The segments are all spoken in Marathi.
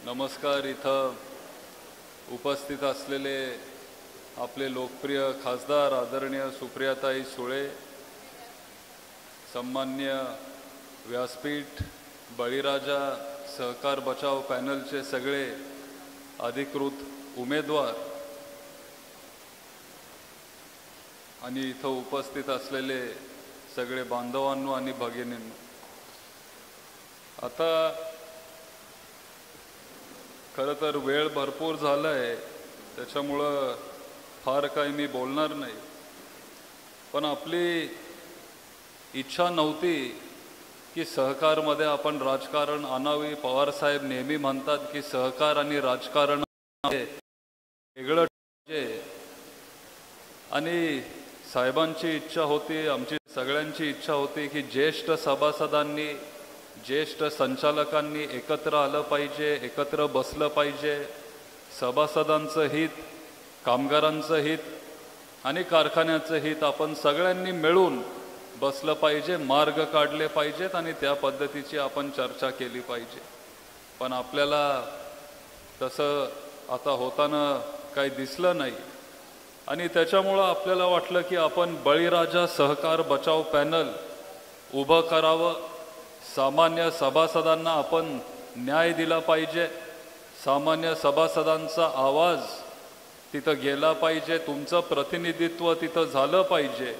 नमस्कार. इथं उपस्थित असलेले आपले लोकप्रिय खासदार आदरणीय सुप्रियाताई सुळे, सन्मान्य व्यासपीठ, बळीराजा सहकार बचाव पॅनलचे सगळे अधिकृत उमेदवार आणि इथं उपस्थित असलेले सगळे बांधवांनो आणि भगिनींनो, आता खरं तर वेळ भरपूर झाला आहे, त्याच्यामुळं फार काही मी बोलणार नाही. पण आपली इच्छा नव्हती की सहकारमध्ये आपण राजकारण आणावी. पवारसाहेब नेहमी म्हणतात की सहकार आणि राजकारण वेगळं पाहिजे, आणि साहेबांची इच्छा होती, आमची सगळ्यांची इच्छा होती की ज्येष्ठ सभासदांनी, ज्येष्ठ संचालकांनी एकत्र आलं पाहिजे, एकत्र बसलं पाहिजे. सभासदांचं हित, कामगारांचं हित आणि कारखान्याचं हित आपण सगळ्यांनी मिळून बसलं पाहिजे, मार्ग काढले पाहिजेत आणि त्या पद्धतीची आपण चर्चा केली पाहिजे. पण आपल्याला तसं आता होताना काही दिसलं नाही, आणि त्याच्यामुळं आपल्याला वाटलं की आपण बळीराजा सहकार बचाव पॅनल उभं करावं. सामान्य सभासदांना आपण न्याय दिला पाहिजे, सामान्य सभासदांचा आवाज तिथं गेला पाहिजे, तुमचं प्रतिनिधित्व तिथं झालं पाहिजे.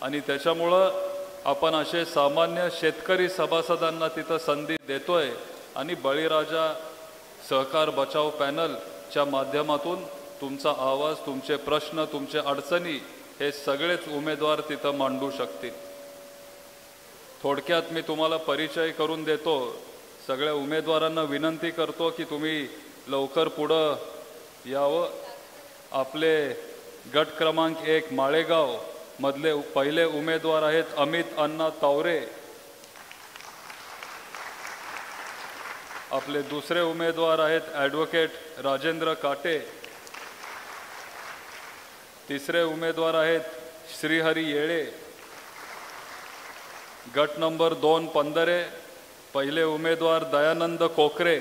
आणि त्याच्यामुळं आपण असे सामान्य शेतकरी सभासदांना तिथं संधी देतोय, आणि बळीराजा सहकार बचाव पॅनलच्या माध्यमातून तुमचा आवाज, तुमचे प्रश्न, तुमचे अडचणी हे सगळेच उमेदवार तिथं मांडू शकतील. थोडक्यात मी तुम्हाला परिचय करून देतो. सगळ्या उमेदवारांना विनंती करतो की तुम्ही लवकर पुढं यावं. आपले गट क्रमांक 1 माळेगाव मधले पहिले उमेदवार आहेत अमित अण्णा तावरे. आपले दुसरे उमेदवार आहेत ॲडव्होकेट राजेंद्र काटे. तिसरे उमेदवार आहेत श्रीहरी येळे. गट नंबर 2 पंधरे पहिले उमेदवार दयानंद कोकरे.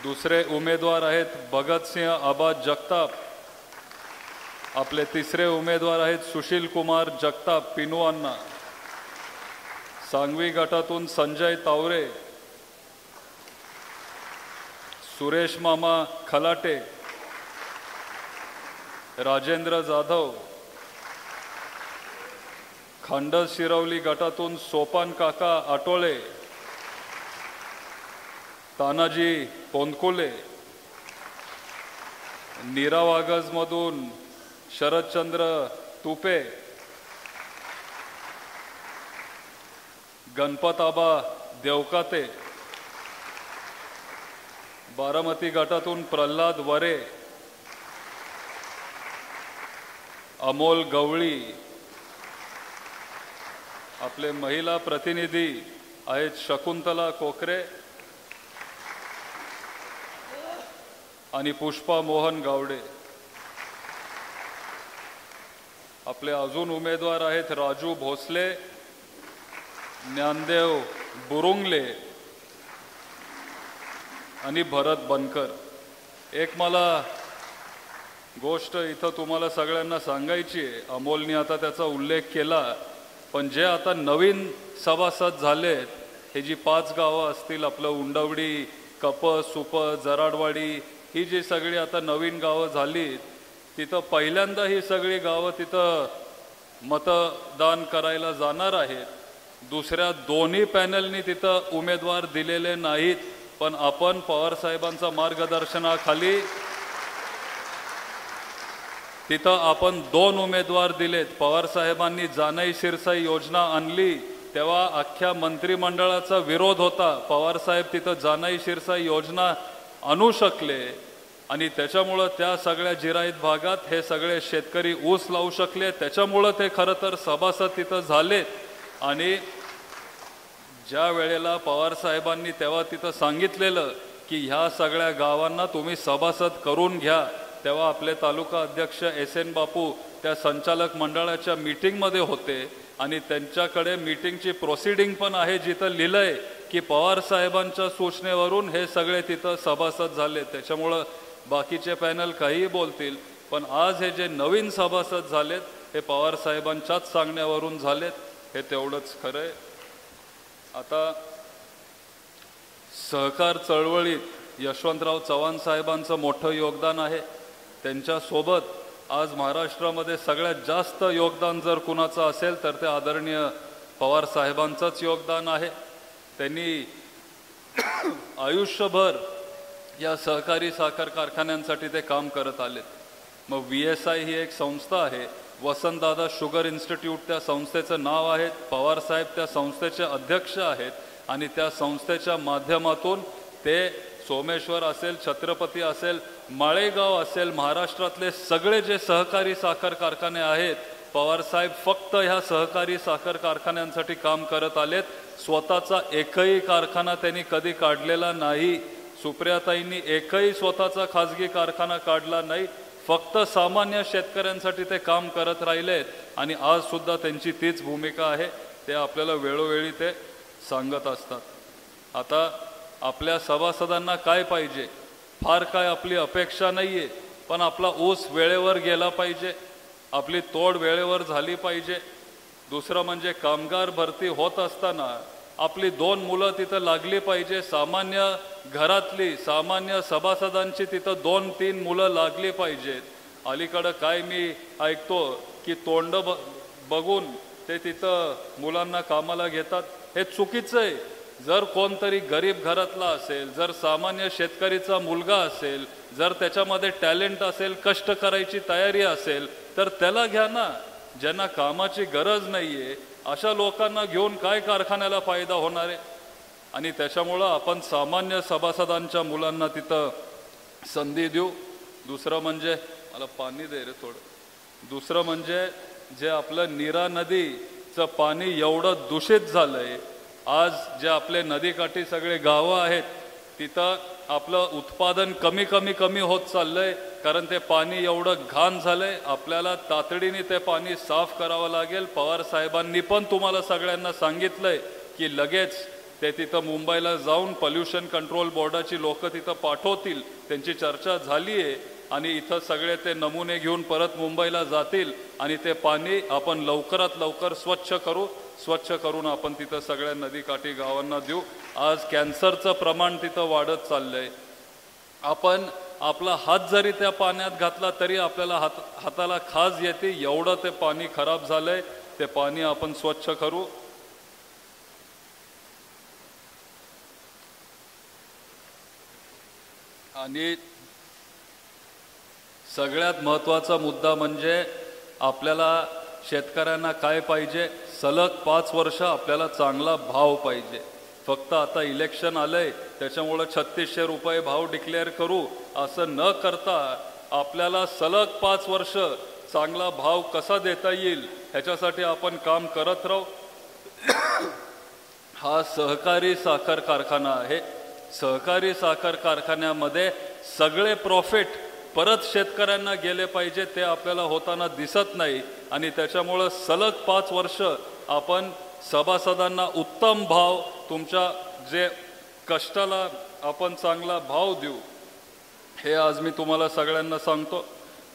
दुसरे उमेदवार आहेत भगतसिंह आबा जगताप. आपले तिसरे उमेदवार आहेत सुशील कुमार जगताप पिनू अण्णा. सांगवी गटातून संजय तावरे, सुरेश मामा खलाटे, राजेंद्र जाधव. खंडस शिरवली गटातून सोपान काका आटोळे, तानाजी पोंदकुले. नीरा वागजमधून शरदचंद्र तुपे, गणपताबा देवकाते. बारामती गटातून प्रल्हाद वरे, अमोल गवळी. आपले महिला प्रतिनिधी आहेत शकुंतला कोकरे आणि पुष्पा मोहन गावडे. आपले अजून उमेदवार आहेत राजू भोसले, ज्ञानदेव बुरुंगले आणि भरत बनकर. एक मला गोष्ट इथं तुम्हाला सगळ्यांना सांगायची आहे. अमोलने आता त्याचा उल्लेख केला, पण जे आता नवीन सभासद झालेत, हे जी 5 गावं असतील, आपलं उंडवडी, कप, सुप, जराडवाडी, ही जी सगळी आता नवीन गावं झाली, तिथं पहिल्यांदा ही सगळी गावं तिथं मतदान करायला जाणार आहेत. दुसऱ्या दोन्ही पॅनलनी तिथं उमेदवार दिलेले नाहीत, पण आपण पवारसाहेबांच्या मार्गदर्शनाखाली तिथं आपण 2 उमेदवार दिलेत. पवारसाहेबांनी जानाई शिरसाई योजना आणली तेव्हा अख्ख्या मंत्रिमंडळाचा विरोध होता. पवारसाहेब तिथं जानाई शिरसाई योजना आणू शकले, आणि त्याच्यामुळं त्या सगळ्या जिरायत भागात हे सगळे शेतकरी ऊस लावू शकले. त्याच्यामुळं ते खरं तर सभासद तिथं झालेत. आणि ज्या वेळेला पवारसाहेबांनी तेव्हा तिथं सांगितलेलं की ह्या सगळ्या गावांना तुम्ही सभासद करून घ्या, तेव्हा आपले तालुका अध्यक्ष एस एन बापू त्या संचालक मंडळाच्या मीटिंगमध्ये होते, आणि त्यांच्याकडे मीटिंगची प्रोसिडिंग पण आहे जिथं लिहिलंय की पवार साहेबांच्या सूचनेवरून हे सगळे तिथं सभासद झाले। त्याच्यामुळं बाकीचे पॅनल काहीही बोलतील, पण आज हे जे नवीन सभासद झालेत हे पवार साहेबांच्याच सांगण्यावरून झालेत, हे तेवढंच खरं आहे। आता सहकार चळवळीत यशवंतराव चव्हाण साहेबांचं मोठं योगदान आहे। त्यांच्यासोबत आज महाराष्ट्रामध्ये सगळ्यात जास्त योगदान जर कुणाचं असेल तर ते आदरणीय पवार साहेबांचंच योगदान आहे। त्यांनी आयुष्यभर या सहकारी साखर कारखान्यांसाठी ते काम करत आलेत। मग VSI ही एक संस्था आहे, वसंतदादा शुगर इन्स्टिट्यूट त्या संस्थेचं नाव आहे, पवार साहेब त्या संस्थेचे अध्यक्ष आहेत आणि त्या संस्थेच्या माध्यमातून ते सोमेश्वर असेल, छत्रपती असेल, माळेगाव असेल, महाराष्ट्रातले सगळे जे सहकारी साखर कारखाने आहेत, पवार साहेब फक्त ह्या सहकारी साखर कारखान्यांसाठी काम करत आलेत। स्वतःचा एकही कारखाना त्यांनी कधी काढलेला नाही। सुप्रियाताईंनी एकही स्वतःचा खाजगी कारखाना काढला नाही, फक्त सामान्य शेतकऱ्यांसाठी ते काम करत राहिलेत आणि आज सुद्धा त्यांची तीच भूमिका आहे। ते आपल्याला वेळोवेळी ते सांगत असतात। आता आपल्या सभासदांना काय पाहिजे, फार काय आपली अपेक्षा नाहीये, पण आपला ऊस वेळेवर गेला पाहिजे, आपली तोड वेळेवर झाली पाहिजे। दुसरं म्हणजे कामगार भरती होत असताना आपली 2 मुलं तिथं लागली पाहिजे, सामान्य घरातली सामान्य सभासदांची तिथं 2-3 मुलं लागली पाहिजेत। अलीकडं काय मी ऐकतो की तोंड बघून ते तिथं मुलांना कामाला घेतात, हे चुकीचं आहे। जर कोणतरी गरीब घरातला असेल, जर सामान्य शेतकरीचा मुलगा असेल, जर त्याच्यामध्ये टॅलेंट असेल, कष्ट करायची तयारी असेल तर त्याला घ्या ना। ज्यांना कामाची गरज नाहीये अशा लोकांना घेऊन काय कारखान्याला फायदा होणार आहे? आणि त्याच्यामुळं आपण सामान्य सभासदांच्या मुलांना तिथं संधी देऊ। दुसरं म्हणजे मला पाणी दे रे थोडं। दुसरं म्हणजे जे आपलं नीरा नदीचं पाणी एवढं दूषित झालंय, आज जे आपले नदीकाठी सगळे गावं आहेत तिथं आपलं उत्पादन कमी होत चाललंय, कारण ते पाणी एवढं घाण झालंय। आपल्याला तातडीने ते पाणी साफ करावं लागेल। पवार साहेबांनी पण तुम्हाला सगळ्यांना सांगितलंय की लगेच ते तिथं मुंबईला जाऊन पोल्युशन कंट्रोल बोर्डाची लोक तिथं पाठवतील, त्यांची चर्चा झाली आहे आणि इथं सगळे ते नमुने घेऊन परत मुंबईला जातील आणि ते पाणी आपण लवकरात लवकर स्वच्छ करून आपण तिथं सगळ्या नदीकाठी गावांना देऊ। आज कॅन्सरचं प्रमाण तिथं वाढत चाललंय। आपण आपला हात जरी त्या पाण्यात घातला तरी आपल्याला हाताला खाज येते, एवढं ते पाणी खराब झालंय। ते पाणी आपण स्वच्छ करू। आणि सगळ्यात महत्त्वाचा मुद्दा म्हणजे आपल्याला शेतकऱ्यांना काय पाहिजे, सलग 5 वर्ष आपल्याला चांगला भाव पाहिजे। फक्त आता इलेक्शन आलंय त्याच्यामुळे 3600 रुपये भाव डिक्लेअर करू असं न करता आपल्याला सलग 5 वर्ष चांगला भाव कसा देता येईल ह्याच्यासाठी आपण काम करत राहू। हा सहकारी साखर कारखाना आहे। सहकारी साखर कारखान्यामध्ये सगळे प्रॉफिट परत शेतकऱ्यांना गेले पाहिजे, ते आपल्याला होताना दिसत नाही आणि त्याच्यामुळे सलग 5 वर्ष आपण सभासदांना उत्तम भाव, तुमच्या जे कष्टाला आपण चांगला भाव देऊ, हे आज मी तुम्हाला सगळ्यांना सांगतो।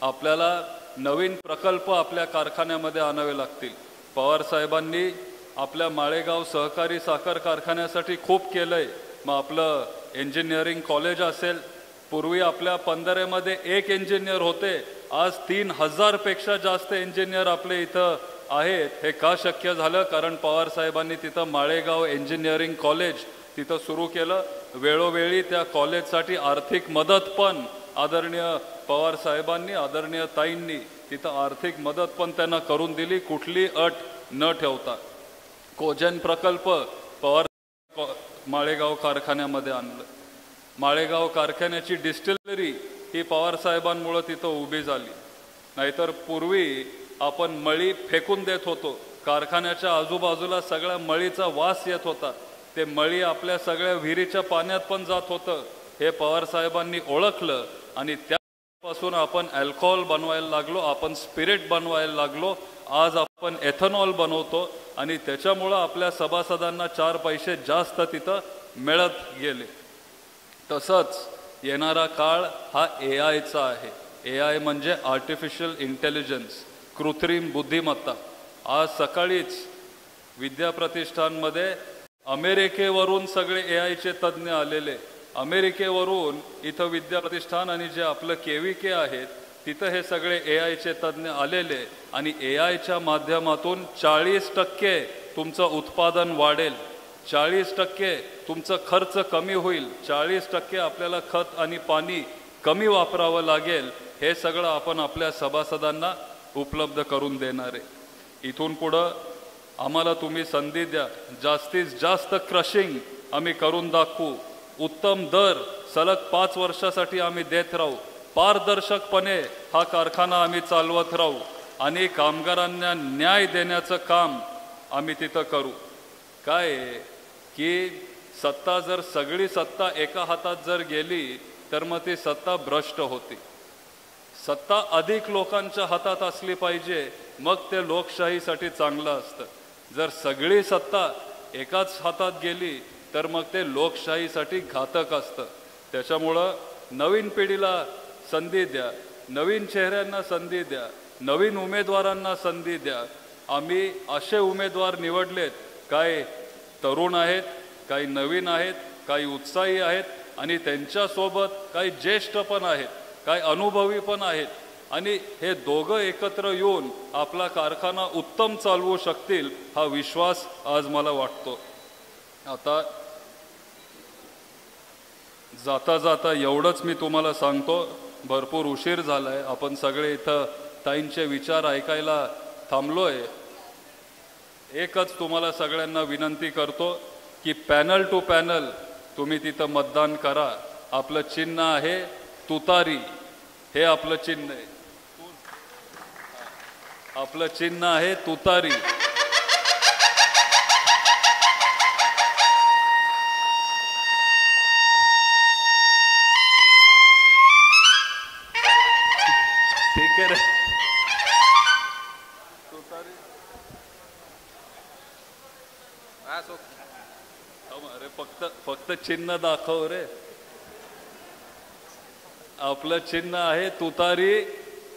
आपल्याला नवीन प्रकल्प आपल्या कारखान्यामध्ये आणावे लागतील। पवार साहेबांनी आपल्या माळेगाव सहकारी साखर कारखान्यासाठी खूप केलंय। मग आपलं इंजिनिअरिंग कॉलेज असेल, पूर्वी आपल्या पंधरेमध्ये 1 इंजिनियर होते, आज 3000 पेक्षा जास्त इंजिनियर आपले इथं आहेत। हे का शक्य झालं? कारण पवार साहेबांनी तिथं माळेगाव इंजिनिअरिंग कॉलेज तिथं सुरू केलं। वेळोवेळी त्या कॉलेजसाठी आर्थिक मदत पण आदरणीय पवार साहेबांनी, आदरणीय ताईंनी तिथं आर्थिक मदत पण त्यांना करून दिली, कुठली अट न ठेवता। कोजन प्रकल्प पवार माळेगाव कारखान्यामध्ये आणलं। माळेगाव कारखान्याची डिस्टिलरी ही पवार साहेबांमुळे तिथं उभी झाली। नाहीतर पूर्वी आपण मळी फेकून देत होतो, कारखान्याच्या आजूबाजूला सगळ्या मळीचा वास येत होता, ते मळी आपल्या सगळ्या विहिरीच्या पाण्यात पण जात होतं। हे पवार साहेबांनी ओळखलं आणि त्यापासून आपण अल्कोहोल बनवायला लागलो, आपण स्पिरिट बनवायला लागलो। आज आपण एथेनॉल बनवतो आणि त्याच्यामुळं आपल्या सभासदांना 4 पैसे जास्त तिथं मिळत गेले. तसंच येणारा काळ हा AI-चा आहे. AI म्हणजे आर्टिफिशियल इंटेलिजन्स, कृत्रिम बुद्धिमत्ता. आज सकाळीच विद्याप्रतिष्ठानमध्ये अमेरिकेवरून सगळे AI-चे तज्ज्ञ आलेले. अमेरिकेवरून इथं विद्याप्रतिष्ठान आणि जे आपलं KVK आहेत तिथं हे सगळे AI-चे तज्ज्ञ आलेले आणि AI-च्या माध्यमातून 40% तुमचं उत्पादन वाढेल, 40% तुमचं खर्च कमी होईल, 40% आपल्याला खत आणि पाणी कमी वापरावं लागेल. हे सगळं आपण आपल्या सभासदांना उपलब्ध करून देणार आहे. इथून पुढं आम्हाला तुम्ही संधी द्या. जास्तीत जास्त क्रशिंग आम्ही करून दाखवू. उत्तम दर सलग 5 वर्षासाठी आम्ही देत राहू. पारदर्शकपणे हा कारखाना आम्ही चालवत राहू आणि कामगारांना न्याय देण्याचं काम आम्ही तिथं करू. काय की सत्ता जर सगळी सत्ता एका हातात जर गेली तर मग ती सत्ता भ्रष्ट होती. सत्ता अधिक लोकांच्या हातात असली पाहिजे, मग ते लोकशाहीसाठी चांगलं असतं. जर सगळी सत्ता एकाच हातात गेली तर मग ते लोकशाहीसाठी घातक असतं. त्याच्यामुळं नवीन पिढीला संधी द्या, नवीन चेहऱ्यांना संधी द्या, नवीन उमेदवारांना संधी द्या. आम्ही असे उमेदवार निवडलेत, काही तरुण आहेत, काही नवीन आहेत, काही उत्साही आहेत आणि त्यांच्यासोबत काही ज्येष्ठ पण आहेत, काही अनुभवी पण आहेत आणि हे दोघं एकत्र येऊन आपला कारखाना उत्तम चालवू शकतील हा विश्वास आज मला वाटतो. आता जाता जाता एवढंच मी तुम्हाला सांगतो, भरपूर उशीर झालाय, आपण सगळे इथं ताईंचे विचार ऐकायला थांबलोय. एकच तुम्हाला सगळ्यांना विनंती करतो की पॅनल टू पॅनल तुम्ही तिथं मतदान करा. आपलं चिन्ह आहे तुतारी, हे आपलं चिन्ह आहे. आपलं चिन्ह आहे तुतारी. ठीक आहे रे, तुतारी. अरे फक्त चिन्ह दाखव रे. आपलं चिन्ह आहे तुतारी.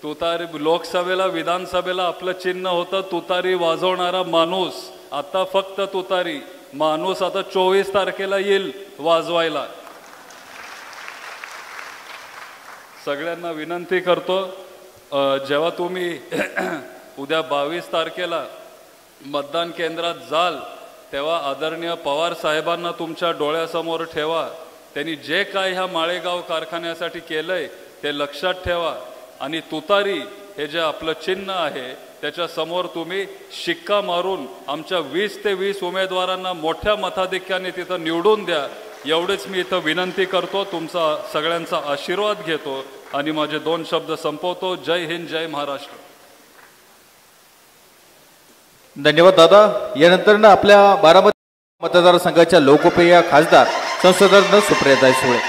तुतारी लोकसभेला विधानसभेला आपलं चिन्ह होतं तुतारी वाजवणारा माणूस. आता फक्त तुतारी. माणूस आता 24 तारखेला येईल वाजवायला. सगळ्यांना विनंती करतो, जेव्हा तुम्ही उद्या 22 तारखेला मतदान केंद्रात जाल तेव्हा आदरणीय पवार साहेबांना तुमच्या डोळ्यासमोर ठेवा. त्यांनी जे काय ह्या माळेगाव कारखान्यासाठी केलंय ते लक्षात ठेवा आणि तुतारी हे जे आपलं चिन्ह आहे त्याच्या समोर तुम्ही शिक्का मारून आमच्या 20 ते 20 उमेदवारांना मोठ्या मताधिक्याने तिथं निवडून द्या. एवढेच मी इथं विनंती करतो. तुमचा सगळ्यांचा आशीर्वाद घेतो आणि माझे 2 शब्द संपवतो. जय हिंद, जय महाराष्ट्र. धन्यवाद दादा. यानंतर आपल्या बारामती मतदारसंघाच्या लोकप्रिय खासदार संसदरत्न सुप्रियाताई सुळे.